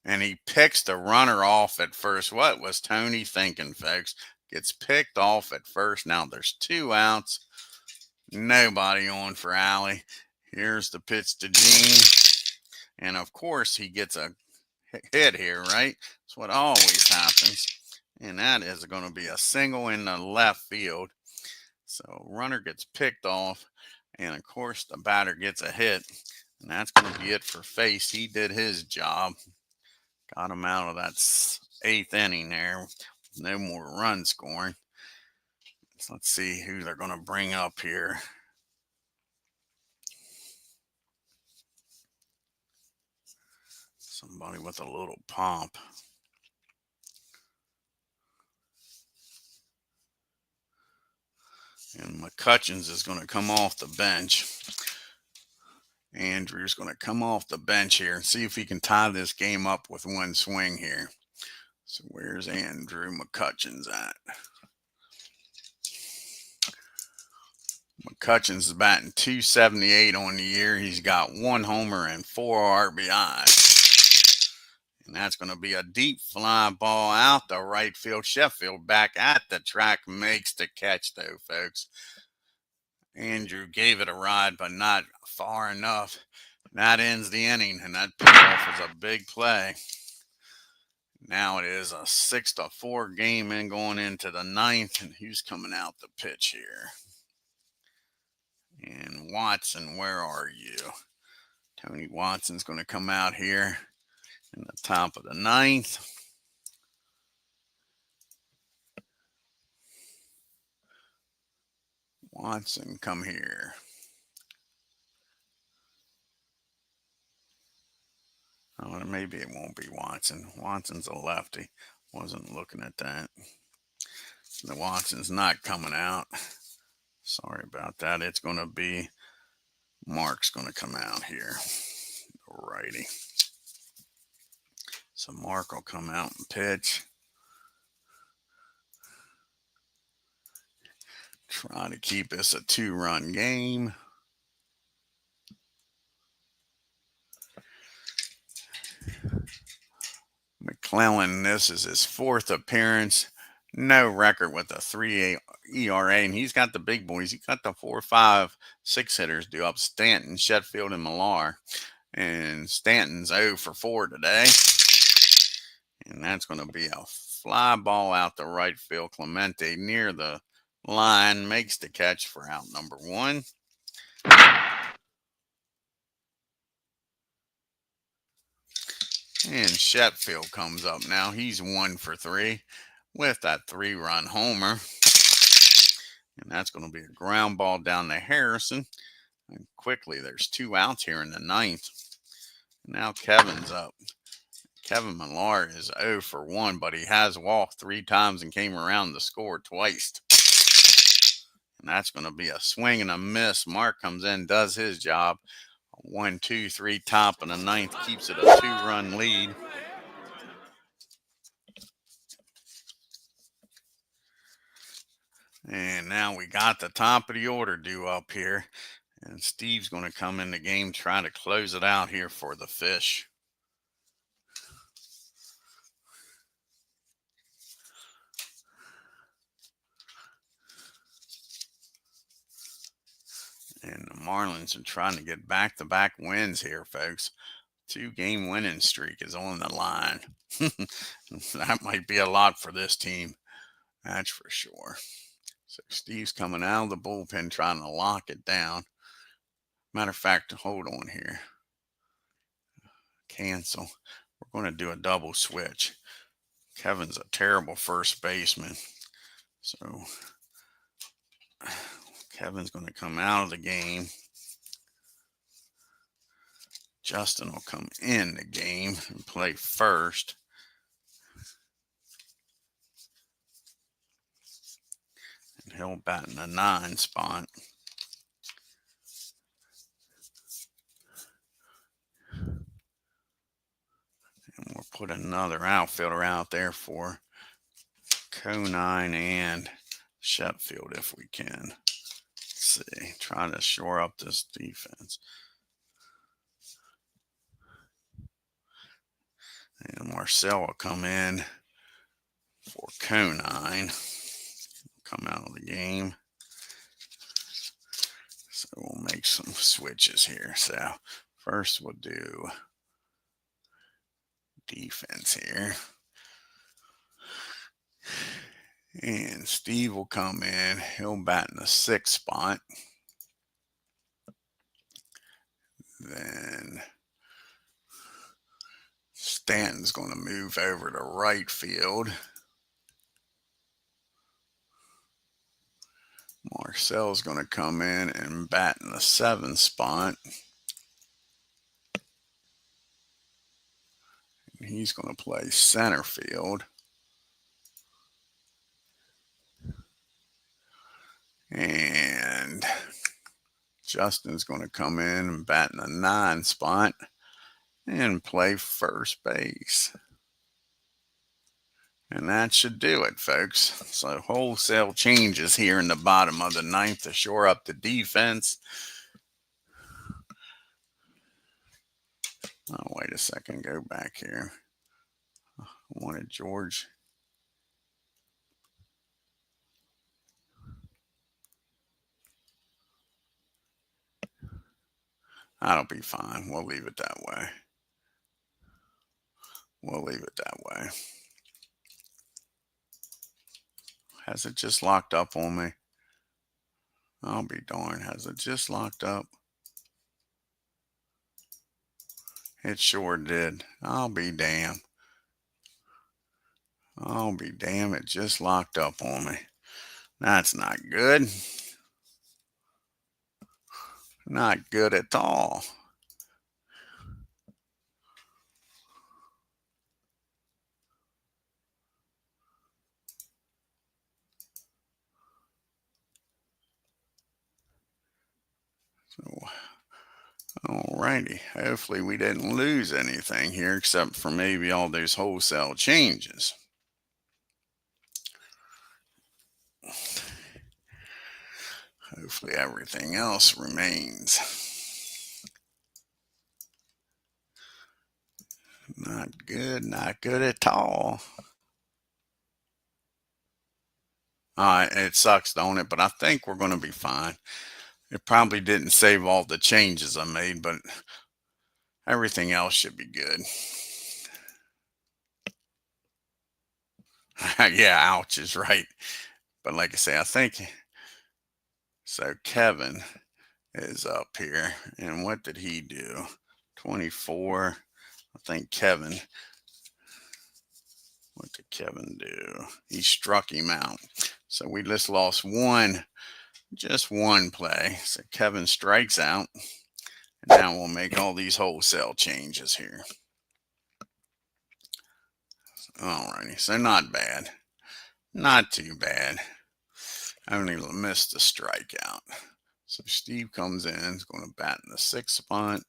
And he picks the runner off at first. What was Tony thinking, folks? Gets picked off at first. Now there's 2 outs. Nobody on for Alley. Here's the pitch to Gene. And of course, he gets a hit here, right? That's what always happens. And that is going to be a single in the left field. So runner gets picked off. And of course, the batter gets a hit. And that's going to be it for Face. He did his job. Got him out of that 8th inning there. No more run scoring. So let's see who they're going to bring up here. Somebody with a little pomp. And McCutcheons is going to come off the bench. Andrew's going to come off the bench here and see if he can tie this game up with 1 swing here. So where's Andrew McCutcheons at? McCutcheons is batting .278 on the year. He's got 1 homer and 4 RBIs. And that's going to be a deep fly ball out the right field. Sheffield back at the track makes the catch, though, folks. Andrew gave it a ride, but not far enough. That ends the inning, and that pickoff was a big play. Now it is a 6-4 game and going into the 9th, and who's coming out the pitch here? And Watson, where are you? Tony Watson's going to come out here in the top of the 9th. Watson, come here. Oh, maybe it won't be Watson. Watson's a lefty. Wasn't looking at that. The Watson's not coming out. Sorry about that. It's going to be Mark's going to come out here. Alrighty. So Mark will come out and pitch. Try to keep this a 2-run game. McClellan, this is his 4th appearance. No record with a 3 ERA, and he's got the big boys. He got the 4, 5, 6 hitters due up: Stanton, Sheffield, and Millar. And Stanton's 0 for 4 today. And that's going to be a fly ball out to right field. Clemente near the line makes the catch for out number 1. And Sheffield comes up now. He's 1 for 3 with that 3-run homer. And that's going to be a ground ball down to Harrison. And quickly, there's 2 outs here in the 9th. Now Kevin's up. Kevin Millar is 0 for 1, but he has walked 3 times and came around to score twice. And that's going to be a swing and a miss. Mark comes in, does his job. 1, 2, 3, top of the 9th, keeps it a 2-run lead. And now we got the top of the order due up here. And Steve's going to come in the game, try to close it out here for the Fish. And the Marlins are trying to get back-to-back wins here, folks. 2-game winning streak is on the line. That might be a lot for this team. That's for sure. So Steve's coming out of the bullpen trying to lock it down. Matter of fact, hold on here. Cancel. We're going to do a double switch. Kevin's a terrible first baseman. So Kevin's going to come out of the game. Justin will come in the game and play first. And he'll bat in the 9 spot. And we'll put another outfielder out there for Conine and Sheffield if we can. Let's see. Try to shore up this defense. And Marcel will come in for Conine. Come out of the game. So we'll make some switches here. So first we'll do defense here. And Steve will come in. He'll bat in the 6th spot. Then Stanton's going to move over to right field. Marcel's going to come in and bat in the 7th spot. And he's going to play center field. And Justin's going to come in and bat in the 9 spot and play first base. And that should do it, folks. So wholesale changes here in the bottom of the 9th to shore up the defense. Oh, wait a second. Go back here. I wanted George. That'll be fine. We'll leave it that way. We'll leave it that way. Has it just locked up on me? I'll be darned. Has it just locked up? It sure did. I'll be damned. I'll be damned. It just locked up on me. That's not good. Not good at all. So Alrighty, hopefully we didn't lose anything here except for maybe all those wholesale changes. Hopefully everything else remains. Not good, not good at all. It sucks, don't it? But I think we're going to be fine. It probably didn't save all the changes I made, but everything else should be good. Yeah, ouch is right. But like I say, I think so. Kevin is up here. And what did he do? 24. I think Kevin. What did Kevin do? He struck him out. So we just lost just one play. So Kevin strikes out. And now we'll make all these wholesale changes here. Alrighty, so not bad. Not too bad. Only missed the strikeout. So Steve comes in, is going to bat in the 6th spot.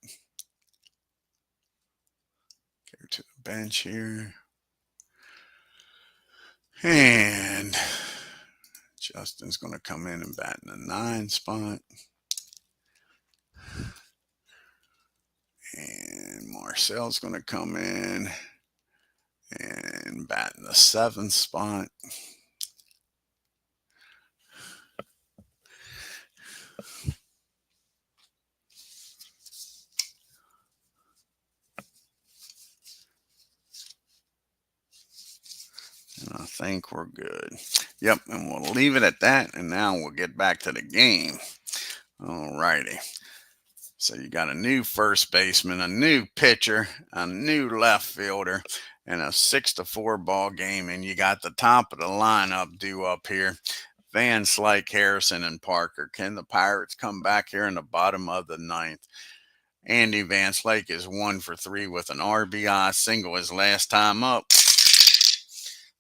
Go to the bench here. And Justin's going to come in and bat in the 9th spot. And Marcel's going to come in and bat in the 7th spot. And I think we're good. Yep, and we'll leave it at that. And now we'll get back to the game. All righty. So you got a new first baseman, a new pitcher, a new left fielder, and a 6-4 ball game. And you got the top of the lineup due up here. Van Slyke, Harrison, and Parker. Can the Pirates come back here in the bottom of the 9th? Andy Van Slyke is 1 for 3 with an RBI single his last time up.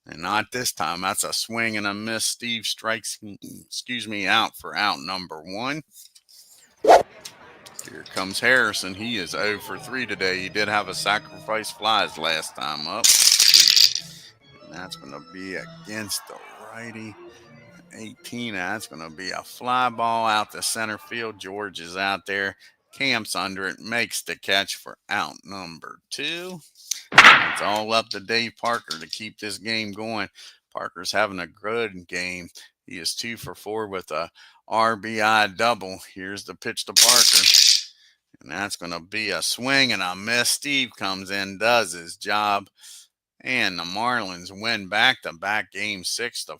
And not this time. That's a swing and a miss. Steve strikes, out for out number 1. Here comes Harrison. He is 0 for 3 today. He did have a sacrifice flies last time up. And that's going to be against the righty. 18. That's going to be a fly ball out to center field. George is out there. Camps under it. Makes the catch for out number 2. It's all up to Dave Parker to keep this game going. Parker's having a good game. He is 2 for 4 with a RBI double. Here's the pitch to Parker. And that's going to be a swing and a miss. Steve comes in, does his job. And the Marlins win back-to-back game 6-4.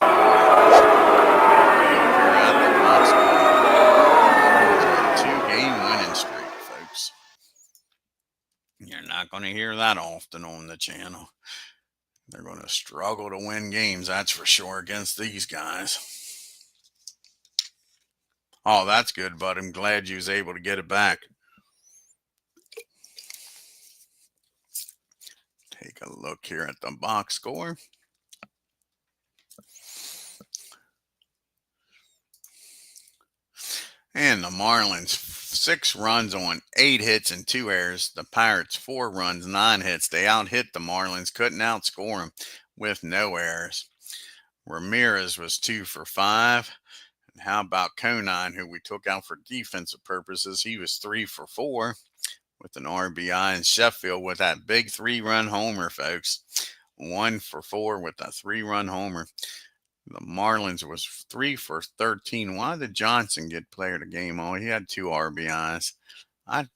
Marlins on a 2-game winning streak, folks. You're not going to hear that often on the channel. They're going to struggle to win games, that's for sure, against these guys. Oh, that's good, bud. I'm glad you was able to get it back. Take a look here at the box score. And the Marlins, 6 runs on 8 hits and 2 errors. The Pirates, 4 runs, 9 hits. They out-hit the Marlins, couldn't outscore them with no errors. Ramirez was 2 for 5. And how about Conine, who we took out for defensive purposes? He was 3 for 4 with an RBI. And Sheffield with that big 3-run homer, folks. 1 for 4 with a 3-run homer. The Marlins was 3 for 13. Why did Johnson get player of the game? Oh, he had 2 RBIs. I'm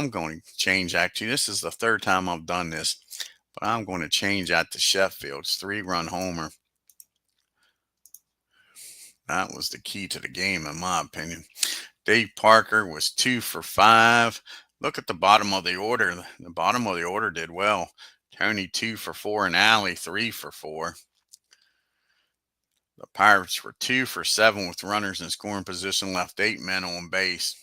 going to change, actually. This is the 3rd time I've done this, but I'm going to change that to Sheffield's 3-run homer. That was the key to the game, in my opinion. Dave Parker was 2 for 5. Look at the bottom of the order. The bottom of the order did well. Tony 2 for 4 and Alley 3 for 4. The Pirates were 2 for 7 with runners in scoring position, left 8 men on base.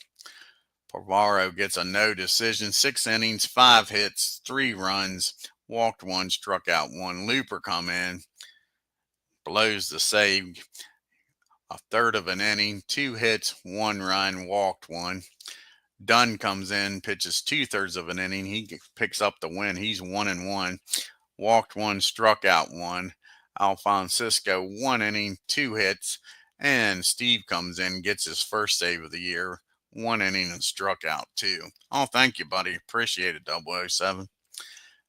PAVANO gets a no decision, 6 innings, 5 hits, 3 runs, walked 1, struck out 1. Looper come in, blows the save, a third of an inning, 2 hits, 1 run, walked 1. Dunn comes in, pitches 2/3 of an inning. He picks up the win. He's 1-1. Walked one, struck out one. Alfoncisco, 1 inning, 2 hits. And Steve comes in, gets his first save of the year, 1 inning and struck out two. Oh, thank you, buddy. Appreciate it, 007.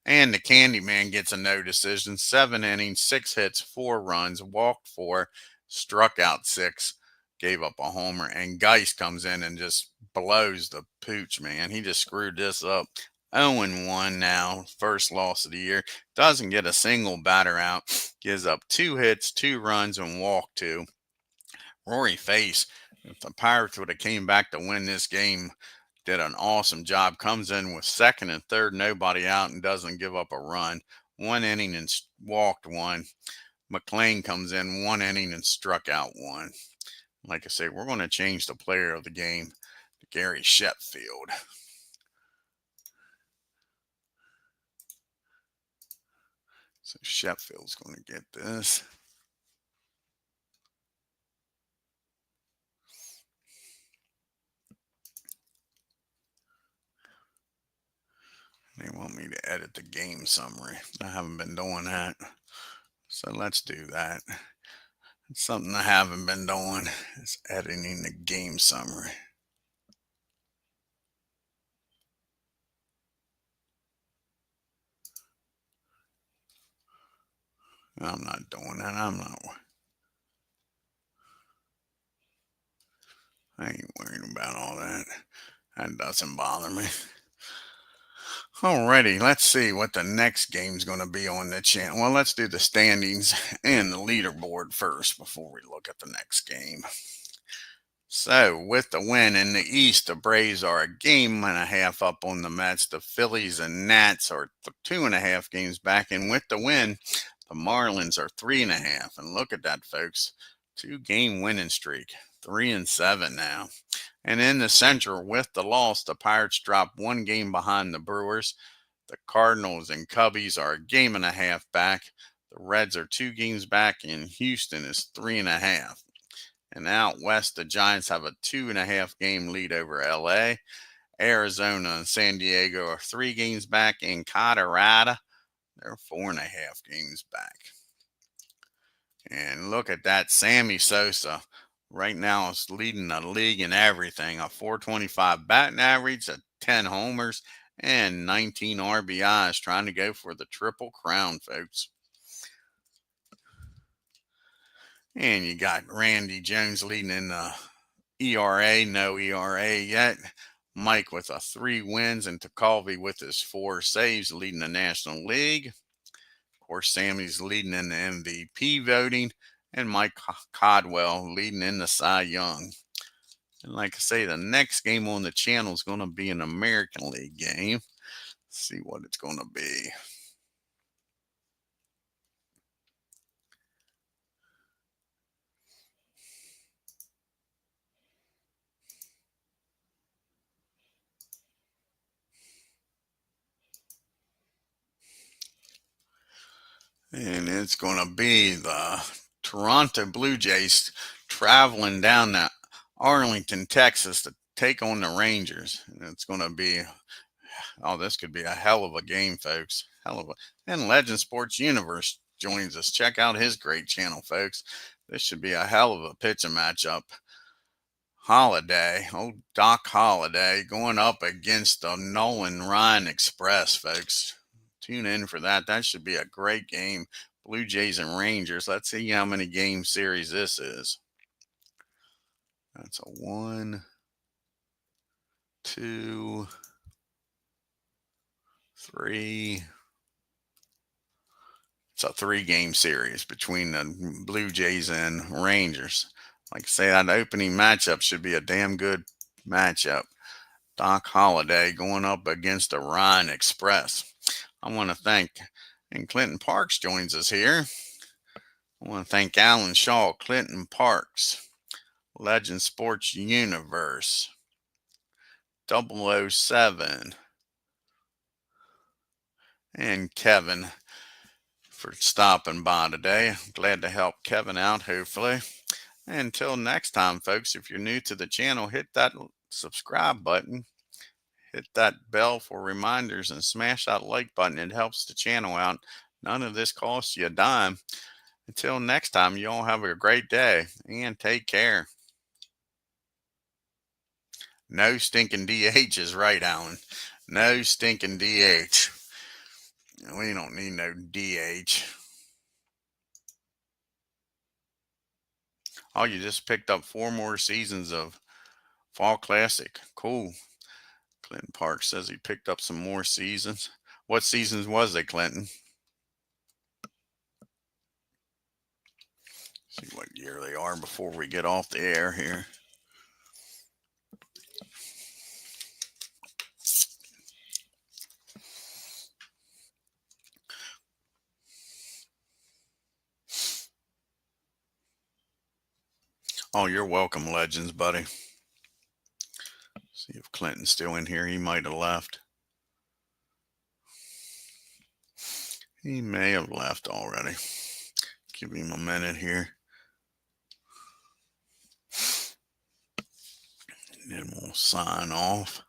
And the Candyman gets a no decision, 7 innings, 6 hits, 4 runs, walked four, struck out six, gave up a homer. And Geist comes in and just blows the pooch, man. He just screwed this up. 0-1 now, first loss of the year. Doesn't get a single batter out. Gives up 2 hits, 2 runs, and walked two. Rory Face, if the Pirates would have came back to win this game, did an awesome job. Comes in with second and third, nobody out, and doesn't give up a run. 1 inning and walked one. McLean comes in 1 inning and struck out one. Like I say, we're going to change the player of the game to Gary Sheffield. So Sheffield's going to get this. They want me to edit the game summary. I haven't been doing that. So let's do that. It's something I haven't been doing. Is editing the game summary. I'm not doing that. I ain't worried about all that. That doesn't bother me. Alrighty, let's see what the next game's going to be on the channel. Well, let's do the standings and the leaderboard first before we look at the next game. So, with the win in the East, the Braves are a game and a half up on the Mets. The Phillies and Nats are 2.5 games back. And with the win, the Marlins are 3.5. And look at that, folks. 2-game winning streak. 3-7 now. And in the Central, with the loss, the Pirates drop 1 game behind the Brewers. The Cardinals and Cubbies are a game and a half back. The Reds are 2 games back, and Houston is 3.5. And out west, the Giants have a 2.5 game lead over LA. Arizona and San Diego are 3 games back. In Colorado, they're 4.5 games back. And look at that, Sammy Sosa. Right now, is leading the league in everything. A 425 batting average, 10 homers, and 19 RBIs. Trying to go for the Triple Crown, folks. And you got Randy Jones leading in the ERA. No ERA yet. Mike with 3 wins, and Tecalvi with his 4 saves leading the National League. Of course, Sammy's leading in the MVP voting. And Mike Codwell leading in the Cy Young. And like I say, the next game on the channel is going to be an American League game. Let's see what it's going to be. And it's going to be the Toronto Blue Jays traveling down to Arlington, Texas to take on the Rangers. And it's going to be, oh, this could be a hell of a game, folks. Hell of a. And Legend Sports Universe joins us. Check out his great channel, folks. This should be a hell of a pitching matchup. Holiday, old Doc Holiday, going up against the Nolan Ryan Express, folks. Tune in for that. That should be a great game. Blue Jays and Rangers. Let's see how many game series this is. That's a 1, 2, 3. It's a 3-game series between the Blue Jays and Rangers. Like I say, that opening matchup should be a damn good matchup. Doc Holiday going up against the Ryan Express. I want to thank, and Clinton Parks joins us here. I want to thank Alan Shaw, Clinton Parks, Legend Sports Universe, 007, and Kevin for stopping by today. Glad to help Kevin out, hopefully. And until next time, folks, if you're new to the channel, hit that subscribe button. Hit that bell for reminders and smash that like button. It helps the channel out. None of this costs you a dime. Until next time, you all have a great day and take care. No stinking DH is right, Alan. No stinking DH. We don't need no DH. Oh, you just picked up 4 more seasons of Fall Classic. Cool. Clinton Park says he picked up some more seasons. What seasons was it, Clinton? See what year they are before we get off the air here. Oh, you're welcome, Legends, buddy. See if Clinton's still in here. He might have left. He may have left already. Give him a minute here. And then we'll sign off.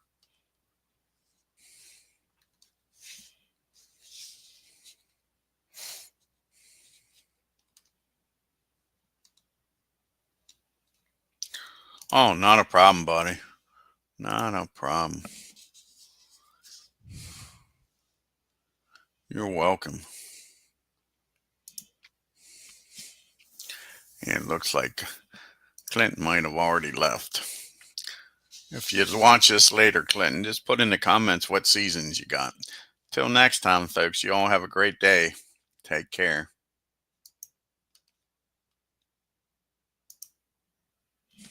Oh, not a problem, buddy. Not a problem. You're welcome. And it looks like Clinton might have already left. If you watch this later, Clinton, just put in the comments what seasons you got. Till next time, folks, you all have a great day. Take care.